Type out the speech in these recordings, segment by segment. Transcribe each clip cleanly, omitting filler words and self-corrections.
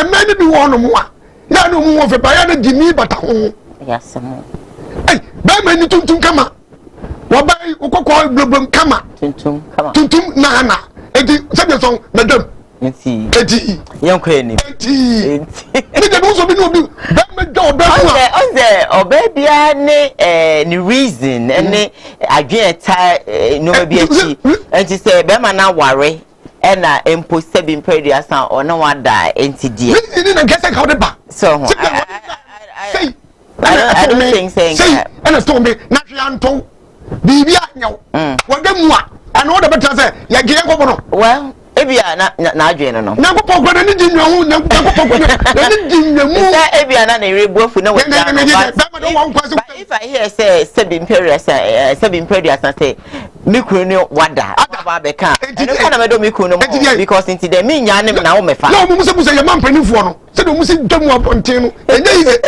man be one more. Ya no more for buy na Jimmy but ho. Yes mo. Eh, ba man tuntum kama. Wa buy ukoko blobom kama. Tuntum kama. Tuntum na. Enti sabe so madam. Enti. Enti. Yanko eni. Enti. Enti de no so bi no bi. Ba me do ba no. Obe bia ni reason ene adwen ta no bi achi. Enti say be ma na ware. Ena empo sebi mpedi asan ona wada enti die. Ni na gese ka de ba. So I don't think saying that. And a stone me na hwanto. Bibia nyaw. Wadam a ana wo de betra say ya ge enkobo. Well, ebia na adwen no. Na kopọ gwada ni jinwa hu na kopọ gwada ni jinwa mu. Say ebia na rebuafu na wada. If I hear say sebi mpedi asan say me kunu ni wada aba be kan eno kana me do me kunu mo because into the me nya nem na wo me fa no mo musa ya man panifo no se do musi dam wa ponten no enye yize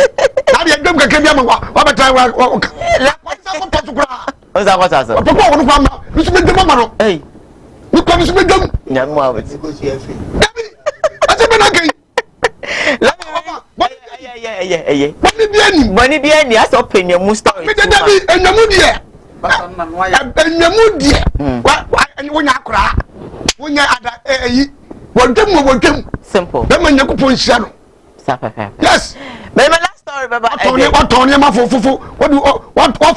na de dam kakra bia ma wa beta wa la kwasa ko to kura o za kwasa so papa wo no kwa ma musu me dam ma no eh mi kwa musu me dam nya mo awet dabi ase be na kai la boni bia ni aso penya mu story me dabi enyamu die enyamu die wa wonya akura wonya ada eyi wodam simple be ma nyakopon hia no sapepe yes me last story baba Atone ma fofufu what for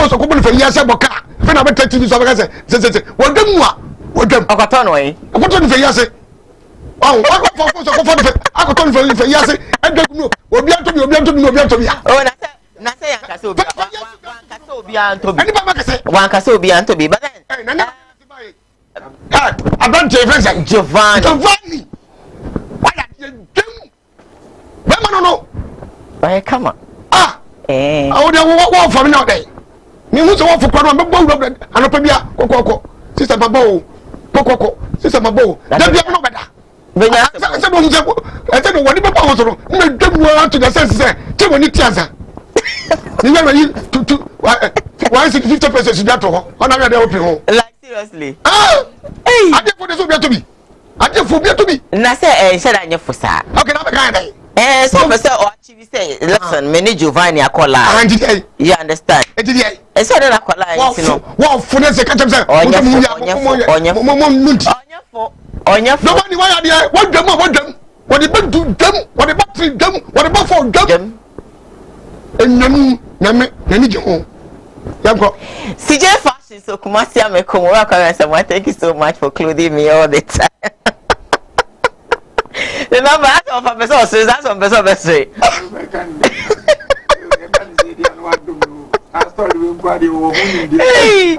so ko bele fa yase boka fe na beta tv so be say wodam akoto no yi akoto ni fa yase what for so ko for akoto ni fa yase edagunu obi antobi oh na say yankasa obi antobi ani baba kase wankasa obi antobi but then na abante friends Giovanni why dem be no why come on I would have for me now day me who so for kwano be bow anopa bia kokoko sister babo kokoko sister babo da bia no beda benya se bo nze e se no woni be pawo so no me dem to the sense say che woni tiaza ni we to why is it 50% that ho ona we dey open ho like seriously hey ade for the so bia to be na say share anya fusa okay na be kan dai so for say o achieve say listen me ni Giovanni akola you understand e say na akola you know wo fune se ka tem say onya fo nobody why are there what dem what the back do dem what the back three dem what the back for dem enyamu na me ni je ho yanko CJ Fashion so Kumasi amekomo welcome someone thank you so much for clothing me all the time. The number of a person says that's on person best say. Hey,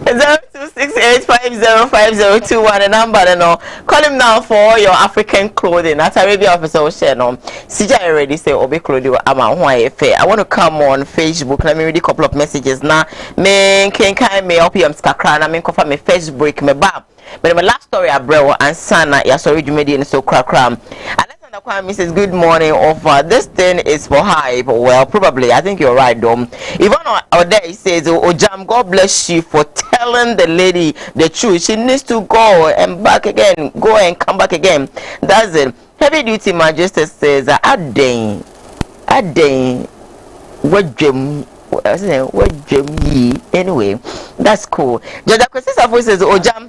0268505021 the number no. Call him now for your African clothing. That's Arabia officer share no. CJ already say obi clothing ama why fair. I want to come on Facebook. Let me read a couple of messages now. Me can me up yam skakra na me confirm me Facebook me bab. But my last story abrewo and sana ya sorry jumedi and so cram. Mrs. Good morning. Offer this thing is for hype. Well, probably. I think you're right, Dom. Yvonne Ode says, "Oh, Jam, God bless you for telling the lady the truth. She needs to go and back again. Go and come back again. That's it." Heavy Duty Majesty says, "Adane, what Jim." Anyway, that's cool. Jada Kwesi says, "Oh, Jam."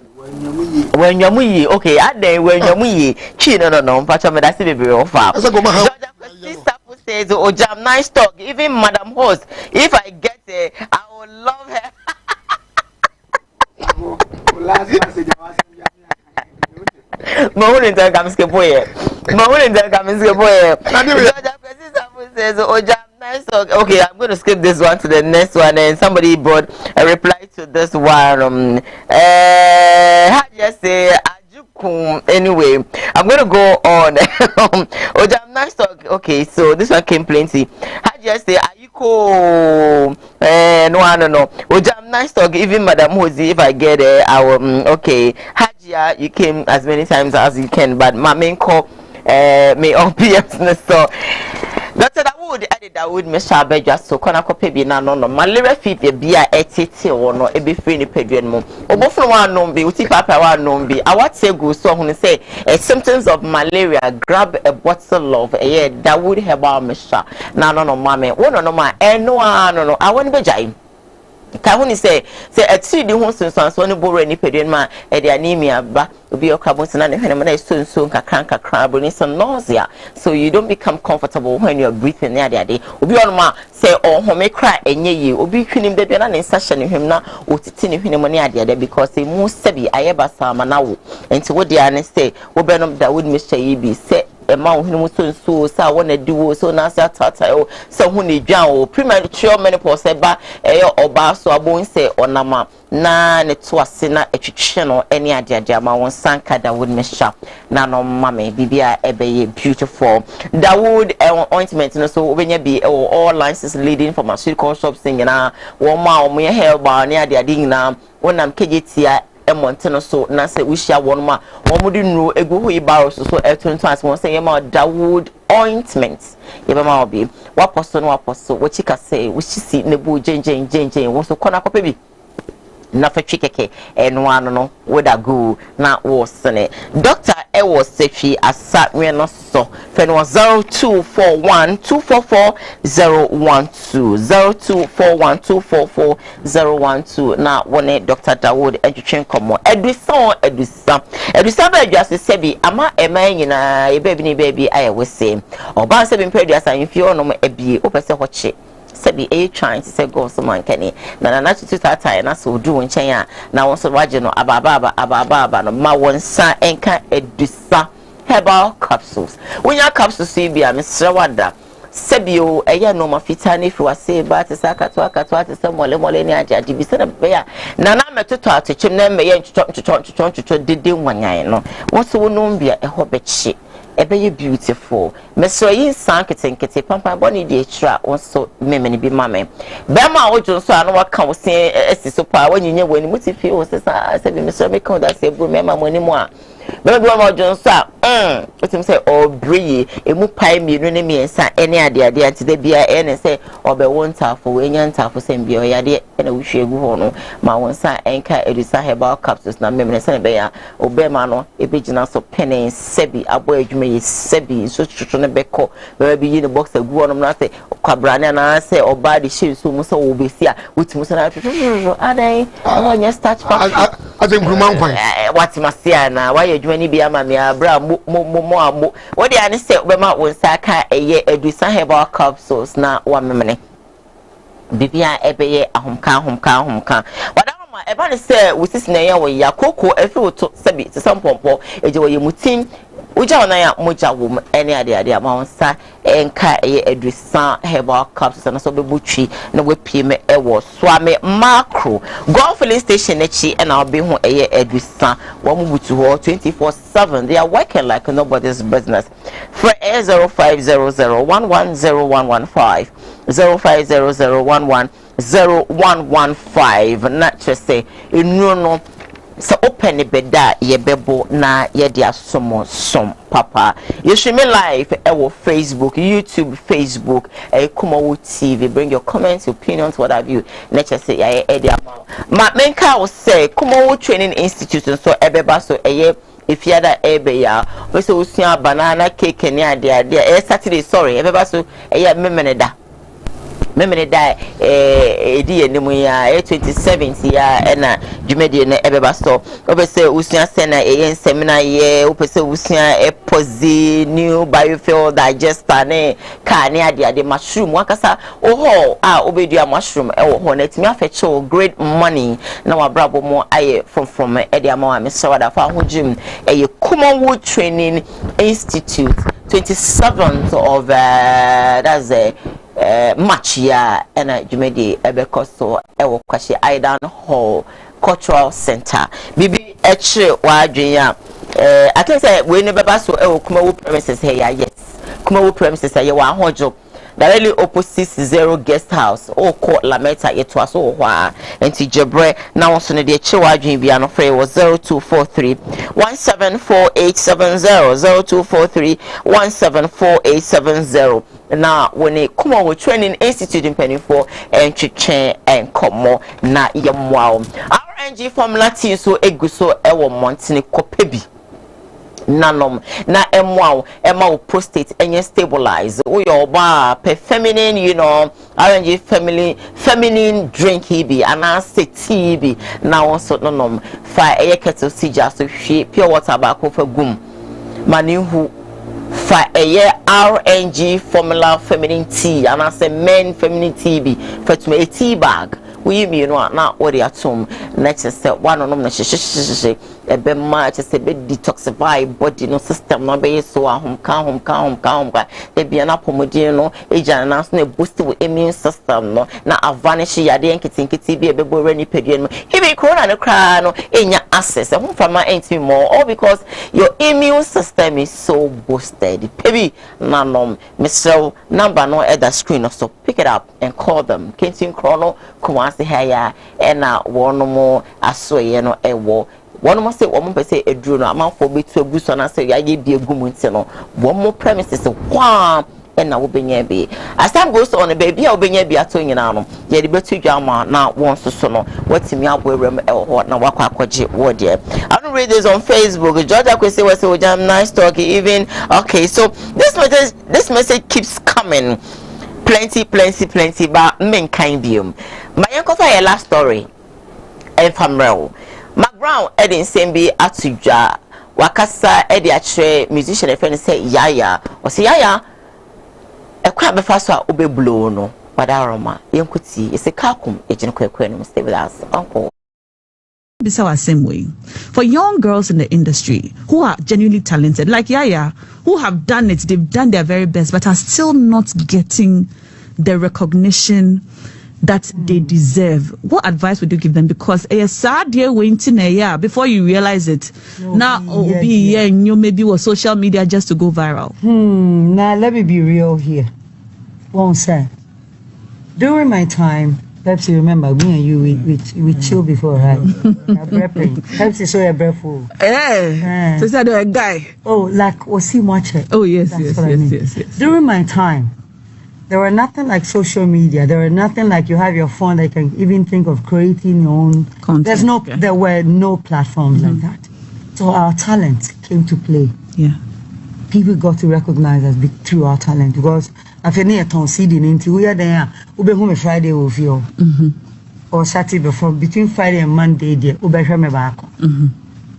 When you're muy okay, at day when you're muy chino no, but I'm that's very offer. Sister says, "Oh, Jam, nice talk. Even Madam Host, if I get it, I will love her." Mahulin tell Kamske boy. Sister says, "Oh, Jam, nice talk." Okay, I'm going to skip this one to the next one, and somebody brought a reply to this one. How do you say? Anyway, I'm going to go on. Oh, Jam, nice talk. Okay, so this one came plenty. How do you say? Ayuko? No. Oh, Jam, nice talk. Even Madam Hosi, if I get it, I will. Okay, Hajia, you came as many times as you can, but my main call may all be so. Dr. Dawood added Dawood Mr. Beja so kona kope bi na no malaria fever bia etete wo no e be free ni peduen mu obofo wa no bi uti papa wa no bi awate go so hunu say symptoms of malaria grab a bottle of Dawood herbal mixture na no mame wo no ma eno no awon bejai ka huni say ati di ho sonso ne bore ni peduen ma e de anemia ba obi okabonsi na ne hwene na so nkakran bro ni some nausea, so you don't become comfortable when you're breathing near the ade obi on ma say oh home cry enye yi obi hwinim de na ne nsa hye ne hwem na otiti ne hwene mo ne ade because mu sebi ayeba sama na wo enti wo de ane say wo benom Dawood Mr. Yibi say ma hwene so sa wona diwo so na sa tata o so hu ne dwan o premature menopause ba oba so abon say onama na ne to ase na etwetwe no ene ade ama won sanka Dawood Mixture na no mame bibia ebeye beautiful Dawood ointment no so obenya bi all licenses leading pharmaceutical shops na wo ma o me herbal ne ade nyina wonam kejetia emonteno so na se wishia won ma wo mudi nuru egu ho ibaro so etonto as won say yema Dawood ointment yeba ma obi waposo no waposo wo chika say wishisi nebu jenjen wo so kona kope bi na fetwi keke eno ano no woda go na wo sene Dr. Ewo Sefi asa we no so fe no 0241244012 na wone Dr. Dawood edwetwen komo edusa ba adwase sebi ama ema nyina ye baby ni baby ayewese oba sebi mpedwasa yimfi ono ebie opese hoche sebi trying to say go someone kani na tutu tata na so du nchen a na won so waje no ababa no ma won sa enka edusa herbal capsules wonya capsules bi a mesra wada sebi o no ma fitani fi wase ba te sakato te se mole ni ajaji bi se na be ya na metoto atechim na me ye nchocho dede wanyan no won so wonum bia bechi ebe beautiful meso yin san ketenkete pampa boni di extra onso memeni bi mame be ma ojo so anu waka wo se esiso pa wanyinye wani mutifi wo se sa se bi meso me kan da se bru me ma moni mu a be bi ma ojo so a otim say obriye emu pai mienu ne miensa ene ade ante da bia ene say obe wontafo wenya ntafo se mbia oyade ene wuhwe egu ho no ma wonsa enka edusa herbal capsules na memene se be ya obe ma no ebegina so penen sebi abo adwuma yi sebi so tutu ne beko be bi yi ne box egu ho no na say kwabrane na say oba de she so mu so obesi a wuti so na tutu adai onya start pack azengruman kwan wati masia na wa ye adwuma ni bia ma me abra mo what they are say be ma wonsa ka eye edusa herbal capsules na wa memene bibia ebeye ahomka wadama eba ne se wusisi na ya wo ya koko efi woto sebi se sampompo eje wo yemutin uja ona ya moja wo ene ade ama wonsa enka eye edusa herbal capsules na so bebutwi na wepie me ewo swame macro golf filling station echi na obi hu eye edusa wo mubutu ho 24/7 they are working like nobody's business for 0500110115 0500110115 not just say no so open the beda ye bebo na ye dia som papa you should me live Facebook, YouTube, Facebook, Kumawood TV. Bring your comments, opinions, what have you. Let's just say ma menka will say Kumawood Training Institute and so ebeba so if you had ebe ya we so usia banana cake and ya Saturday sorry ebeba so memene da edi enemu ya 27th ya ena jumedi na ebeba so obese usia sena seminar ye opese usia pozi new biofuel digester ne ka ne ade mushroom wakasa oho obedua mushroom ho na timi afecho great money na wabrabo mo aye from ede ama me sawada fa ho gym Kumawood Training Institute 27th of that's March ya ena jumedi ebekoso ewo kwashi Aidan Hall Cultural Center bibi eche wadwen ya I think say we ne beba so ewo Kumawood premises here yes Kumawood premises here wa hojo directly opposite Zero Guest House or Court Lameta it was all why and Tijebre now also the Chiwa Jimbiano Frey was 0243 174870 0243 174870. Now when it come on with Training Institute in Penny for and Chichen and Como na yamwao RNG formula tea so eguso ewo montini kopebi nanom na emwao ema prostate enye stabilize your ba per feminine RNG feminine drink hibi anase tea bi na also nonom fa eye kettle sija so hwe pure water ba ko fa gum mani hu fa eye RNG formula feminine tea and I say men feminine tea be for to a tea bag we na what atom next say one on na she e be ma just say be detoxify body no system no be so ahom ka e bia na pomodin no eja na so na boost the immune system no na avanish yade enkitikiti bi e be bo rani pedua no even corona no kra no enya access e from anti more all because your immune system is so boosted pebi nanom misel number no at the screen so pick it up and call them Kentin Chrono Kumawood Haya ena wono mo asoye no ewo one must say one person a drone amount for me to a goose and I say I give you a good one more premises one and I will be near be as time goes on a baby I'll be near be at you know yeah the better drama now wants to sono what's me up with what now what word yeah I don't read this on Facebook Georgia could say was so damn nice talking even okay so this message keeps coming plenty but men kind view my uncle for a last story and from real McBrown Eddie Sembi Atuja Wakasa Eddie Atre musician a friend say Yaya or say Yaya a crab before ube blow no Wadaroma Yankuti is a kakum agent quequenum stay with us uncle. This our same way for young girls in the industry who are genuinely talented like Yaya who have done it, they've done their very best but are still not getting the recognition that they deserve. What advice would you give them? Because a sad year waiting a year before you realize it. Now you maybe was social media just to go viral. Now let me be real here. Won't say. During my time, perhaps you remember me and you we chill before, right? Perhaps you saw a breathful. So said a guy. Oh, like was he watching? Oh yes. During my time, there were nothing like social media. There were nothing like you have your phone that you can even think of creating your own content. There were no platforms like that. So our talent came to play. Yeah. People got to recognize us through our talent because after near ton seeding into we are there, ube home Friday with you or Saturday before between Friday and Monday there, ube me back.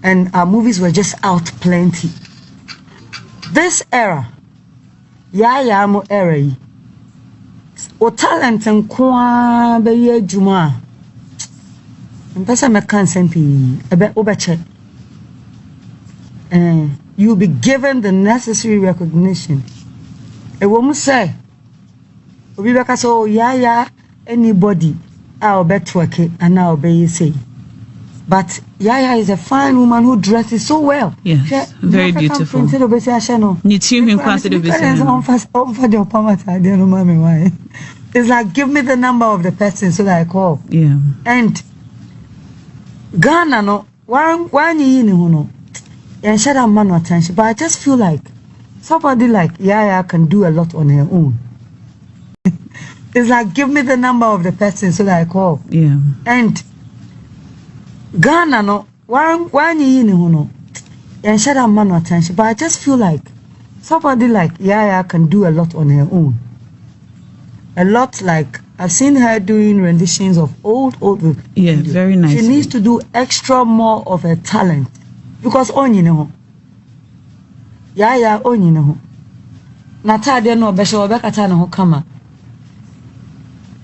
And our movies were just out plenty. This era, ya mo era. O talent and kwa be ye juma. Mpesa me kan sempi ebe obeche. You'll be given the necessary recognition. A woman say, "Obi beka so Yaya anybody I'll bet work it and I'll be you say." But Yaya is a fine woman who dresses so well. Yes, very beautiful. It's like, give me the number of the person so that I call. Yeah. And Ghana, no, one you know, and shut up man attention. But I just feel like somebody like Yaya can do a lot on her own. It's like, give me the number of the person so that I call. Yeah. And Ghana, no, one you know, and shut up man attention. But I just feel like somebody like Yaya can do a lot on her own. A lot like I've seen her doing renditions of old yeah, videos. Very nice. She needs to do extra more of her talent because on you know, Yaya on you know. Natalia no besho bekata no kama.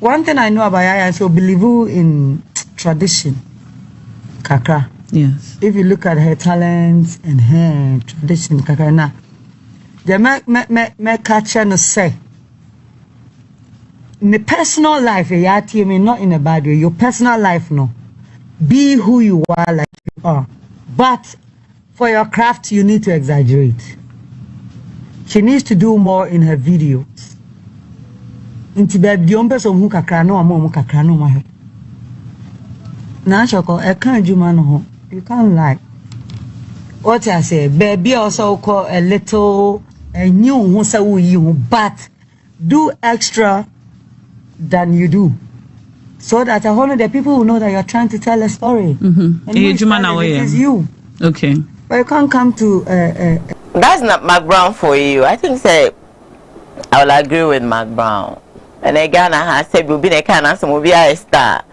One thing I know about Yaya is so believe in tradition. Kakra. Yes. If you look at her talents and her tradition, kakra na. The me catch no say. In the personal life, I mean not in a bad way. Your personal life, no. Be who you are, like you are. But for your craft, you need to exaggerate. She needs to do more in her videos. Inti baby on person who kakra no amo kakra no ma. Na shoko e kan juma no ho. You can't lie. What I say, baby also call a little new who say you, but do extra than you do. So that a whole the people will know that you're trying to tell a story. And it is you. Okay. But you can't come to that's not Mark Brown for you. I think say I will agree with Mark Brown. And again, I have said we'll be a kind of some will be a star.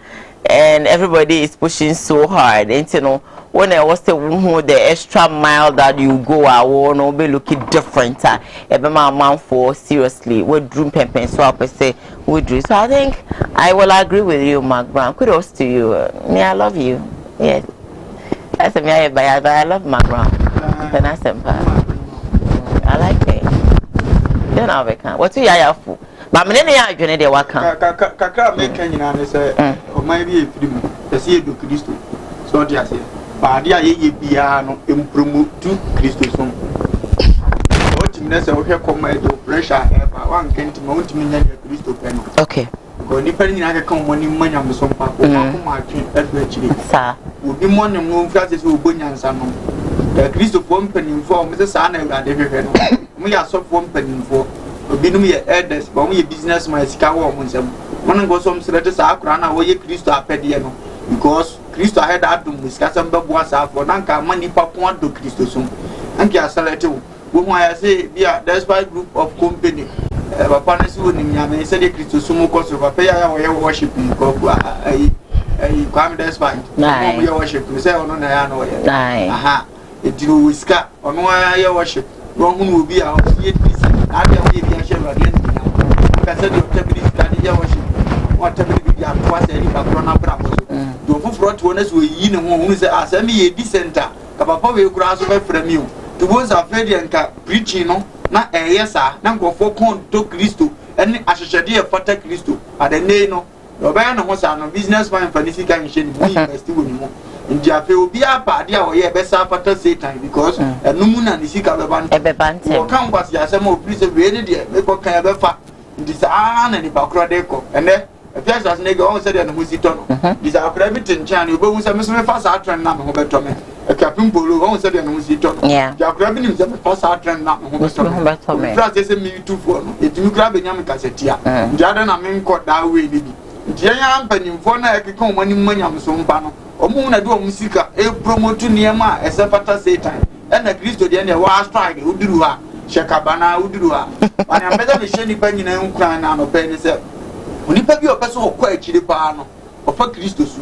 And everybody is pushing so hard. And you know, when I was the extra mile that you go, I will be looking different. Every man for seriously, we dream pen so I say we dream. So I think I will agree with you, Mark Brown. Kudos to you. Me, I love you. Yes. That's a me, I love Mark Brown. That's I like it. You know, we can. What do you have for? But me ne ya adwene de waka kakra me kan nyina ne se o man bi efirimu se se do Kristo so dia se ba dia ye bia no empromo tu Kristo so o timne se o hwe koma do pressure e ba wan kenti ma ontimi nya Kristo pe no okay go ni pa nyina ka kan mo ni manya me so pa ko ma atwe adu akire sa obi mo ne mo mfa se o bonyansa no Kristo fo mpanimfo o me se sa na awade hwehwe no mo ya so fo mpanimfo obinum ye elders ba mo ye businessman sika wo mo nsam mo ngo so msrete sa akura na wo ye Kristo apede no because Kristo had adum sika sam be boa sa afo na nka mani papon do Kristo so anki asalete wo mo ya say bia despite group of company papa na si woni nyame say de Kristo so mo ko so papa ya wo ye worship ko kwam despite mo ye worship say ono na ya no ye aha etiro wiska ono ye worship wo hunu obi a ye abi a we bi a share radio ni ka say the tabiri study ya worship what tabiri bi a to say ni ba kro na bra so do fufuro to na so yi ne ho hunu say asami ye di center ka papa we kura so be frame you to was afraid nka preaching no na yesa na nkofo kon to Kristo ene ahyehyede e fata Kristo adene no oba na ho sa no businessman fanisi kan hye ni we investi wo ni mo ndi afi obi apa de a oye be sa fata Satan because enumu na ni sika be bante o kan kwasi asem o please we ne de me ko kan be fa ndi sa na ni bakro de ko ene afias as ne go on say de no si to no ndi sa akra bi tinchan ni obo hu say me so me fa sa trend na me ho be to me e kapim polo on say de no si to no ya akra bi ni say me fa sa trend na me ho be to me fra say me tu fo no etimi kra be nyam kasetia ndi ada na me nko da we ni bi ndi anya mpanimfo na ekeka o mani manyam so mpa no omu na do musika e promote niema e se fata Satan na Kristo de na wa strike uduru ha shekabana uduru ha ani ambeza me she nipa nyina nkura na no pe ni se onipa bi opeso okọ akire pa no ofa Kristo su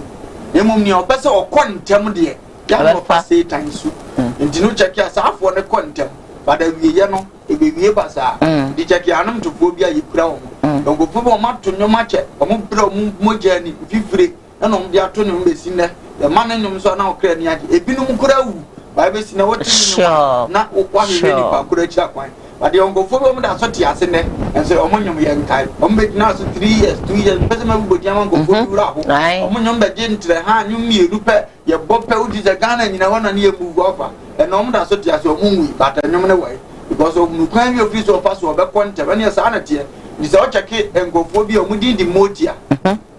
emom ni opeso okọ ntem de ya ofa Satan su nti no check ya saafo ne kọ ntem bada wiye no ebewie basa di check ya anam tofo bi ayikura wo ngo fo ma to nyoma che omo bra omo moja ni fifire na no de ato ne mbesi ne the man nyom so na okra ni age ebinum kura wu ba be si na wotini na okwa hwe ni pa kura chi akwan ba de ngo fo bo da so ti ase ne enso omo nyom ye nkai omo be na so 3 years 2 years pese ma bu bodi ama ngo fo dura ho omo nyom be je ntre ha nyom mieru pe ye bo pe udi za Ghana nyina wona ne ye move over e na omo da so ti ase omo nwi ba ta nyom ne wai because omo kwan bi office of pass obe konte ba ne sa na tie ni se o cheke engofo bi omo di motia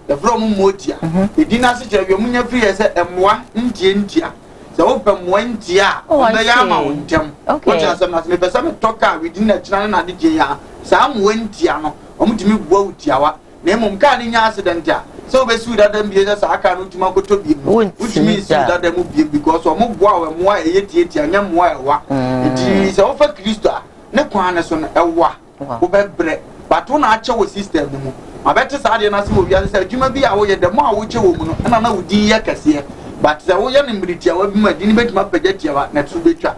the from motia e dina se je bi omo nya free se emwa ntia se o pe mwa ntia o be ya ma wontem o ja se na se me pesa me toka within na china na de je ya sa mwa ntia no omo timi bua utiawa na emom ka ni nya accident a se o be su da dem bi se sa aka no tuma ko to bi utimi su da dem bi because omo bua we mwa e yetieti anya mwa ewa e se o fa Kristo a ne kwa ne so no ewa o be bre but na ache wo system mu abete sa de na se wo bia se adwuma bi a wo ye dem a wo che wo mu no na na wo din ye kase but se wo ye ne mritia wa bi ma din betuma pagetia wa na tu betwa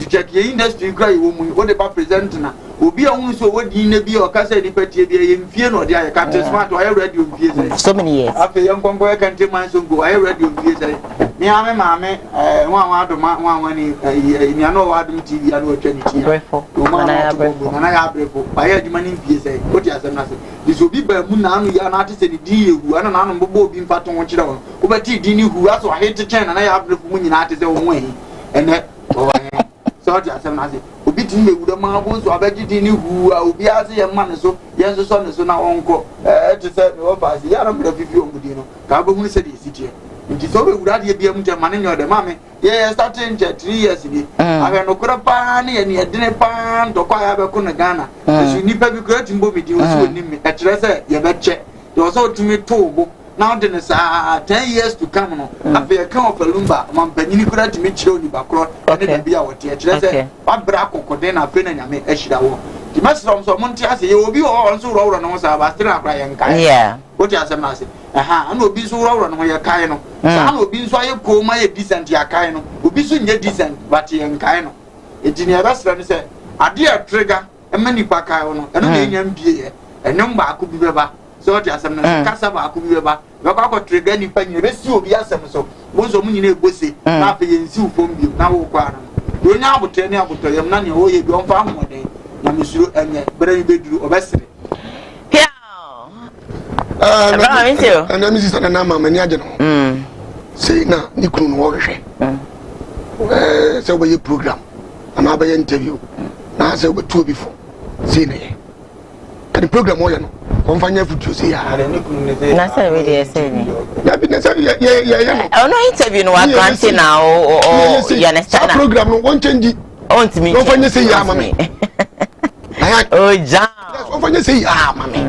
check ye industry kra ye wo mu wo de ba present na obi a hu so wo din na bi o ka se di patie bi ye mfie no de aye ka smart o aye radio mfie se so many years afi ye nkonko ye kan te man so go aye radio mfie se mi ame maame wa adoma wa ni mi ano wa adom TV ano atwa ni tia brefo na ya brefo aye aduma ni mfie se o ti asem na se dis obi ba mu na anu ya na ate se ni di yehu ana na anu mbobo obi mfato ho kire won wo ba ti di ni hu aso ahete chen na ya brefo mu nyina ate se wo mu ehi ene o wa so what you say na say obi tin me wuda ma bo so abegidi ni hu obi ase ye ma ne so ye so ne so na wonko to say me wo pass ya na me fifi omudi no ka bo hu se de sitie nti so be wuda de bia mu je ma ne nyo de ma me ye starting 3 years bi ahwe no kura pa ne ye ne edine pa ndo kwa ya be ko na Ghana so nipa bi kura timbo bi di o so ni me e kire say ye be che de so tumi to bo now the 10 years to come no after come of lumba man panini kura timi chiro ni bakro ne bia wote e kire say wa bra kokode na fe na nyame ehira wo di masrom so monti ase ye obi o nso ro no sa ba stra akra ye nkai yeah what you asem na ase ana obi so ro no ye kai no sa ana obi nso aye ko ma ye decent ya kai no obi so nye decent but ye nkai no engineer basra ni say ade a trigger e mani pa kai no eno na enyam bie ye enyam ba aku bi beba so what you asem na kasa ba aku bi beba we kwa trigger ni pa nyine be si obi asem so bonzo mu nyine egbose na fa ye nsi ufom bi na wo kwa no onya abotre ni abotre yam na ne wo ye bi on fa ahode na mesuro enye bere be duru obesere and I'm Mrs. and I'm many agent. Say now, you couldn't work. So by your program, and I'll be interview. Now I said over 2 before. See me. And the program, one fine food to see. I that's really saying. Yeah. Oh, no interview, no, I'm granting now, or you understand. Program, one change it. On to me. Don't find you say, yeah, mommy. Oh, John. Don't find you say, ah, mommy.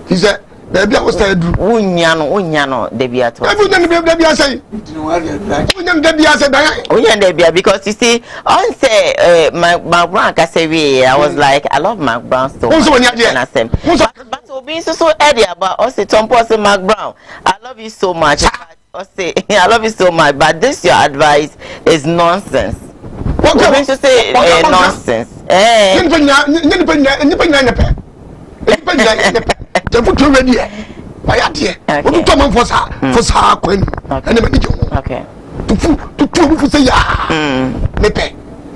He said, baby, I was tired. Unyano, Debbie at all. Everything Debbie I say. Debbie I said, Unyan Debbie, because you see, on say, my Brown, I say, I was like, I love Mark Brown so much. But being so early about us, Tom Posse Mark Brown. I love you so much. I love you so much, but this your advice is nonsense. What means to say nonsense? Okay. To say ya.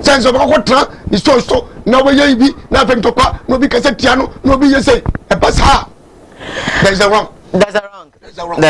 Sense of what is so now we be nothing to call no because no be you say a pass her. There's a wrong. There's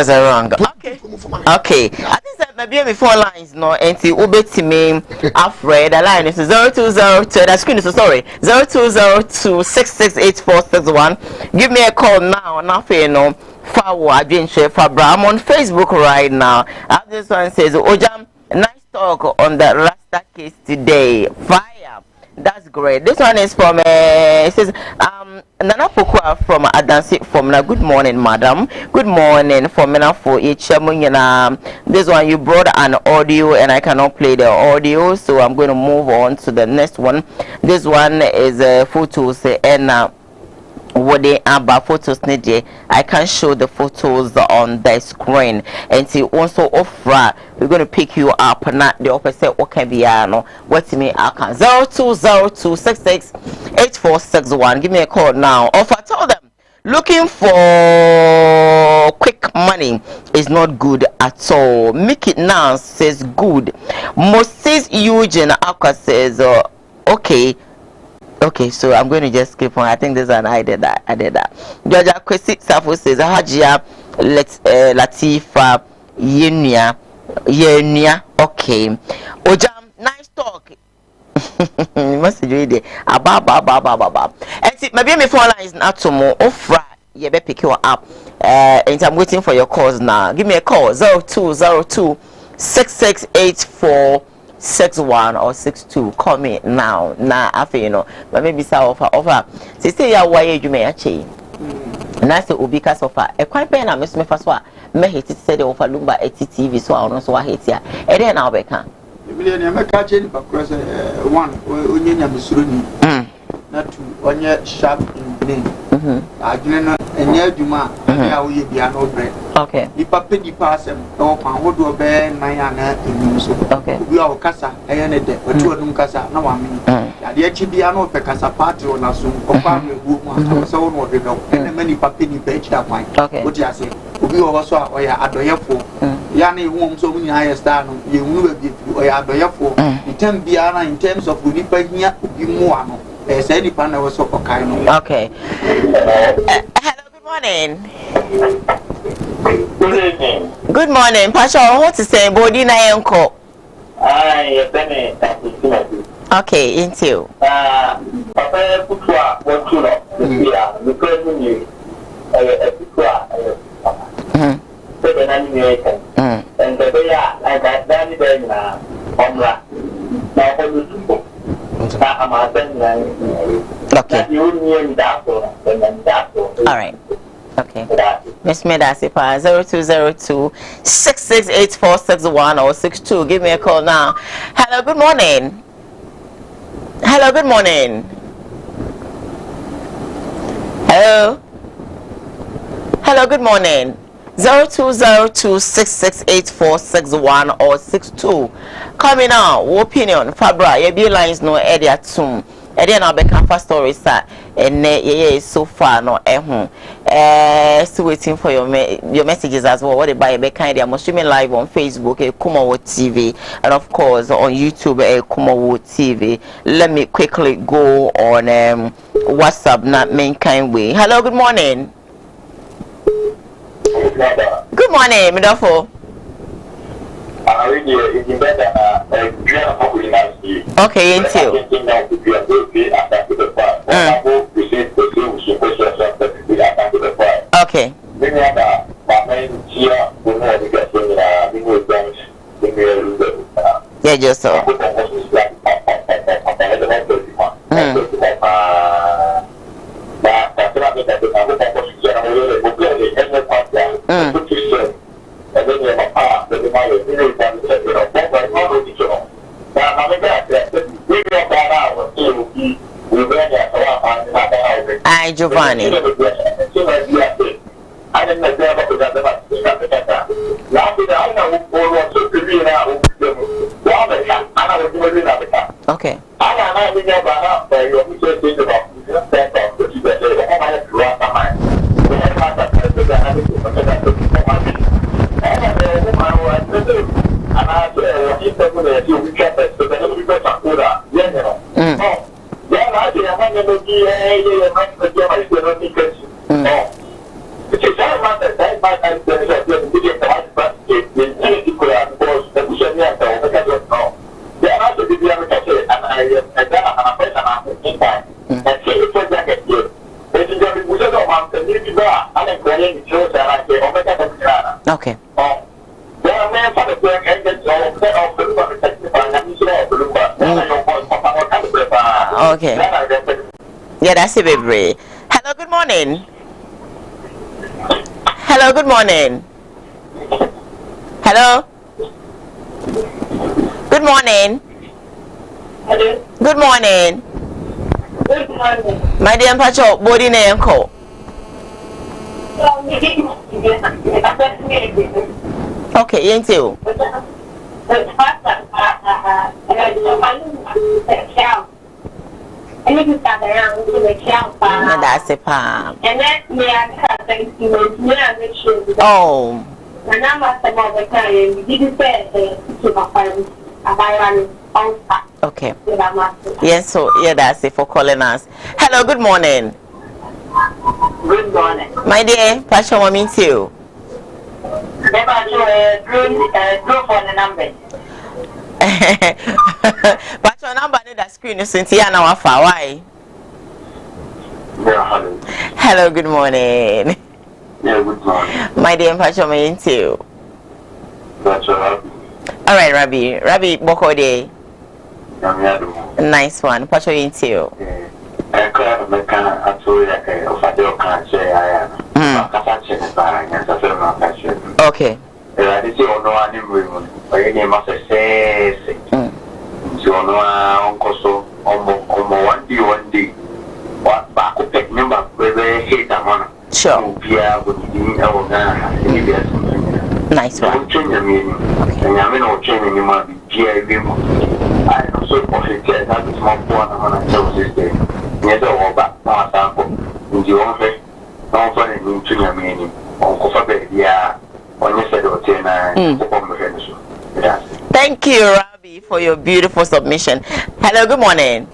a wrong. Okay. I think that maybe before lines no enti ubeti me Alfred the line is 0202 that screen is so sorry 0202668461. Give me a call now nothing no Fawo Adwenche Fabra. I'm on Facebook right now. This one says Ojam nice talk on the Rasta case today. Fire. That's great. This one is from it says Nana Pokua from Adansi from na good morning madam. Good morning for Mena for each this one you brought an audio and I cannot play the audio, so I'm going to move on to the next one. This one is photos and what they are about photos need I can show the photos on the screen and see also offer we're going to pick you up not the opposite what can be what's me I can 0202668461. Give me a call now. Offer tell them looking for quick money is not good at all. Make it now says good. Moses Eugene Aqua says okay, so I'm going to just skip on. I think this one I did that. Georgia Kwesi Safo says Hajia Latifa Yenia. Okay. Ojam, nice talk. You must read it. Ababa. And see, maybe my phone line is not tomorrow. Ofra, you better pick you up. And I'm waiting for your calls now. Give me a call 0202-6684-61 or 62. Call me now. After you know, but maybe say offer. Say ya why you may achieve. And I say Ubika's offer. A quite pen, I miss me first one. May hate it said offer Lumba TV, so I don't know what I hate here. And then I'll be can. I'm catching across one onion Misuruni. Not to one year sharp in name. I didn't and near Duma, how we be an old bread. Okay. The papa di pass him, or what do a bear, Mayana in Muso. Okay. We are Casa, I ended or two of them Casa, no one. The Chibiano per Casa party or Nassum, or family who so on the dog, and many papini page that mine. Okay. What you say? We also are at the airport. Yanni won't so many higher star, you will be at the airport. The term Biana in terms of Ulipa here, Ubimuano. Any partner was so kind. Okay. Hello, good morning. Good evening. Good morning, Pastor. What to say? Body na uncle. Okay, into. Papa Putua, what you know, yeah, the person you, a Putua, seven animation, and the way I got Danny Bena, Omra, now for the people. Okay. All right. Okay. Miss Medasipa 0202 668461 or 62. Give me a call now. Hello, good morning. Hello, good morning. Hello. Hello, good morning. 0202 668461 or 62. Coming out, opinion, Fabra, your B lines no area tomb. Edian Abeka stories and ye so far no still waiting for your messages as well. What they buy a kind I'm streaming live on Facebook Kumawood TV and of course on YouTube Kumawood TV. Let me quickly go on WhatsApp not main kind way. Hello, good morning. Good morning, Midafo. Okay, into. Okay. Yeah, just so. Hi, Giovanni. Okay. Okay. Okay. Yeah, that's it, baby. Hello, good morning. Hello, good morning. Hello. Good morning. Hello. Good morning. Good morning. My dear Pacho, body name call. Okay, ain't you? That's a palm. And then we are having to Oh. And I'm at the moment, we didn't say to my friends, okay. Yes, so yeah, that's it for calling us. Hello, good morning. Good morning. My dear, Passion, I mean you. Never draw for the number. Passion number on that screen is since here now. Why? Hello, good morning. Yeah, good morning. My dear, Passion, I mean you. That's all. All right, Rabbi, Boko Day. Nice one. Passion, into you. I can't make a tool of a can't say I am. Okay. I did you know any women, but you must say, so no uncle so almost 1 day. What back to take number where hate a man. Sure. Pierre would be nice one. Change the meaning. And I mean, no changing you might be Pierre. I am so positive that it's more fun on a show system. Yes, all back my sample. In the office, no fun in your meaning. Uncle Faber, yeah, on your set of 10. Thank you, Rabbi, for your beautiful submission. Hello, good morning.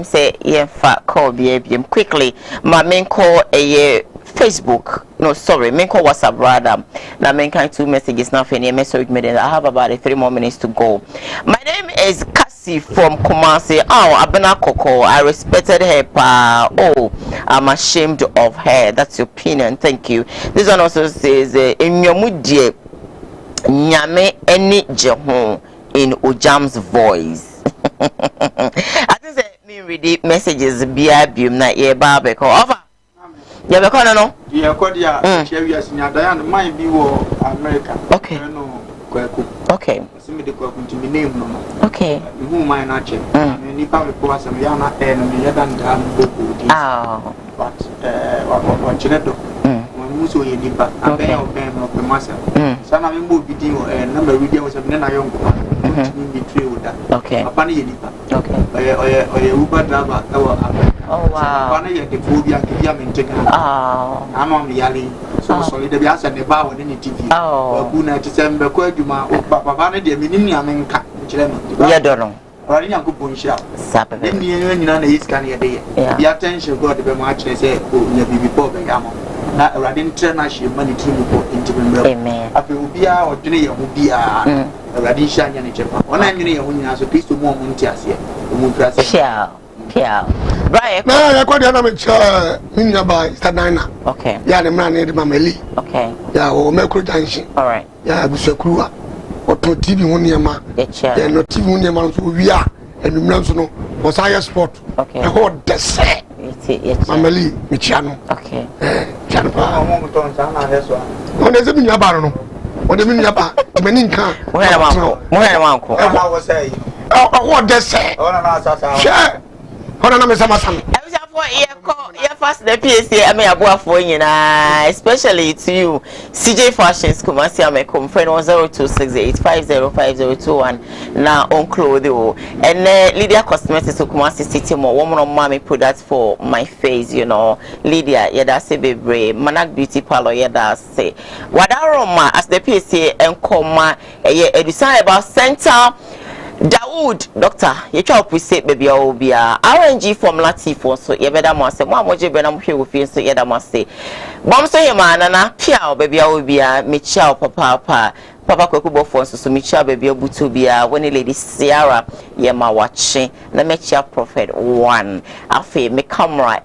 Say, yeah, fat call BABM quickly. My main call a Facebook. No, sorry, make a WhatsApp rather. Now, mankind 2 messages now for any message me. I have about 3 more minutes to go. My name is Cassie from Kumasi. Oh, Abena Coco. I respected her pa. Oh, I'm ashamed of her. That's your opinion. Thank you. This one also says in your mudie nyame any jehon in Ojam's voice. I think me read the messages biabum na ye ba be ko over. Yeah, be kono no. Yeah, kodia share you as nya dan mind bi wo America. Okay. No, kwaku. Okay. See me the kwaku to me name no. Okay. Who mind na che. Ni pa me ko asem ya na no me yadan dan boku. Ah. But what chinedo. Muso ye nipa aben oben no pe masa. Sana me mo bidi number video was na na yonko. Me betray with that. Okay. Apa ni ye nipa. Okay. Oye Uber driver oh wow. Apa ni ye de phobia ke dia maintain. Ah. Ama me yale. So solid be asa ne ba woni ni TV. Oh. Ku na tisembe ko adwuma papa na de me ni nia me nka kire me. Ya do no. Ori nyanko bonhia. Sabe. Ni nyina na iscan ye de. Be attention God be ma kire say o nya bibi po be ya mo. Na awurade international money team ko intimate. Amen. Afi obia odwene ye ho bia. Awurade hia nya ne chefa. Ona nwene ye ho nyina so Kristo mo mo ntiase. Mo ntiase. Pia. Right. Na ya kwa dia na me cha minya ba Stadina. Okay. Ya ne mra ne de mameli. Okay. Ya o mekro janshi. All right. Ya busakruwa. Oto TV ho niema. Ya no TV ho niema so wia. Enumra so no. Osaya sport. Okay. E ho dese. Mameli michiano. Okay. Chano pa. Mo ton sa na leso. On de minya ba no. On de minya ba. Mani nka. Mo hera manko. Ona wo say. Ho dese. Ona na asasa. She. Ona na me sama sam. Yeah, fast the PSA. I mean, for especially to you, CJ Fashions. Kumasi, I'm a friend 0268505021. Now on clothing and Lydia Cosmetics. Kumasi City more woman on mommy products for my face. You know, Lydia. Yeah, that's a baby. Manak Beauty Parlor. Yeah, that's say. What aroma as the PSA and comma. Yeah, design about center. Dawood, doctor, you try to say baby obia RNG formula T4 so you better must say one more benam here with so you must say bomb so your man na pia baby obia michel papa kwakubo for so michel baby obutu bia when lady Sierra ye ma watching na mecha prophet 1 afi me camera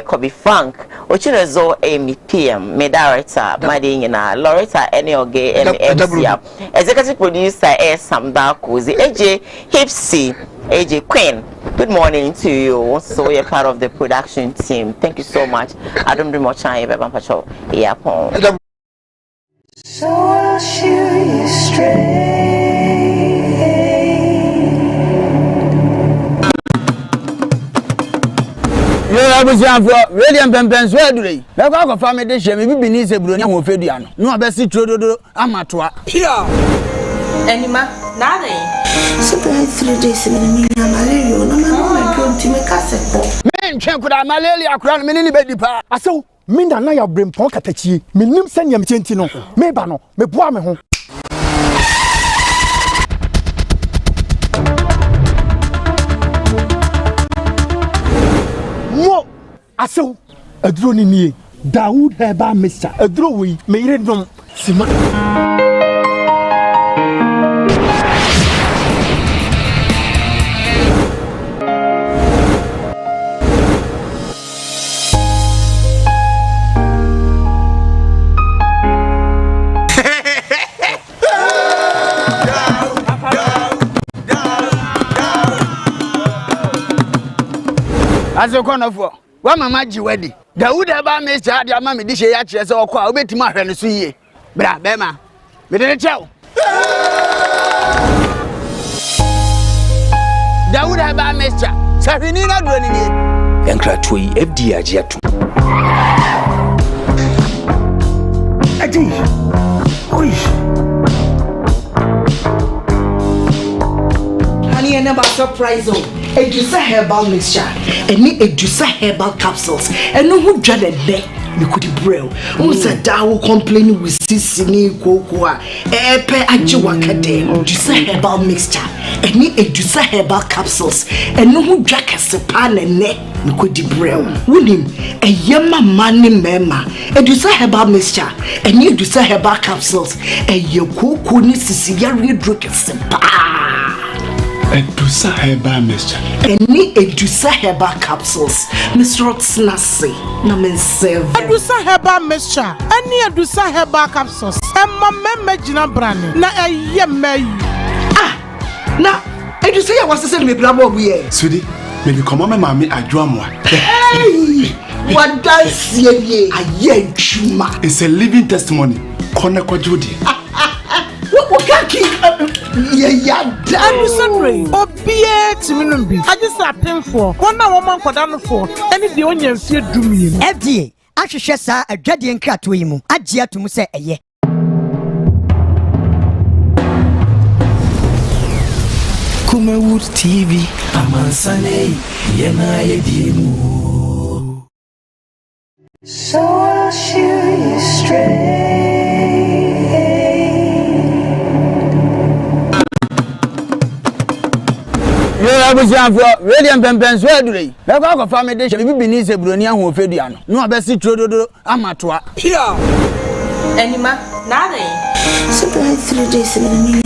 Kobe Frank ochinezo me PM me director my day na Loretta any oge MC executive producer Sam Dakozi AJ Hipsy AJ Queen. Good morning to you. So you're part of the production team. Thank you so much. I don't do much time ever patrol. Yeah, so I'll shoot you straight. I was young for William Pempens. Where do they? Now go for family dish. Maybe beneath a brunette who fed you. No, best see Trodo Amatua. Pia. Anima, nothing. So 3 days in the malaria. No, my God, to make us a man, check with our malaria crown, many baby pa. I saw Minda Naya bring Ponkatachi, Minim Sanyam Gentino, Mebano, Mebuame home. Mo, I saw a drone in me. Dawood Heba Mister, a drawing, made it from Sima. As a corner for one mamma wedding. Dawood Heba Mister, your mammy dish a yacht or call bit my friend to see ye. Bra, Bema, we didn't tell. Dawood Heba Mister, Safinina running it. And Cratui FD Agiatu. Adi, honey, I never surprise you. A juicer herbal mixture, and a juicer herbal capsules, and no who dreaded there. me could braille. Unsa dawo complaining with sisini kokoa. Epe aje wakade. Dusa herbal mixture. Eni edusa herbal capsules. Eno hu dwa kesepa ne me could braille. Wunim eyema mani mema. Edusa herbal mixture. Eni edusa herbal capsules. Eye koko ni sisi yare dro kesepa. Edusa herbal mixture. Any Edusa herbal capsules. Miss Rotsnasi. Namen serve. Edusa herbal mixture. Any Edusa herbal capsules. Emma mejina brand. Na eyeme. Ah. Na Edusa ya wase se me blamo buye. Sudi, me bi komo me mami adwoamwa. Hey! What dance ye? Aye chuma. It's a living testimony. Kona kwa jodi. What kaki? Yeah, I'm sorry. Obie Timinumbi. I just happened for 1 woman for down for any the onion fear do me. FDA, I should share a dreading cat to him. Ajia to Musa a ye. Kumawood TV, Amansane, Yena Yedimu. So I'll shoot you straight. I was young for radiant pempens. Where do they? Let go of family dish. Maybe beneath a brunia who fed you. No, I best see Trodo Amatua. Pia. Anima, nothing. So 3 days in the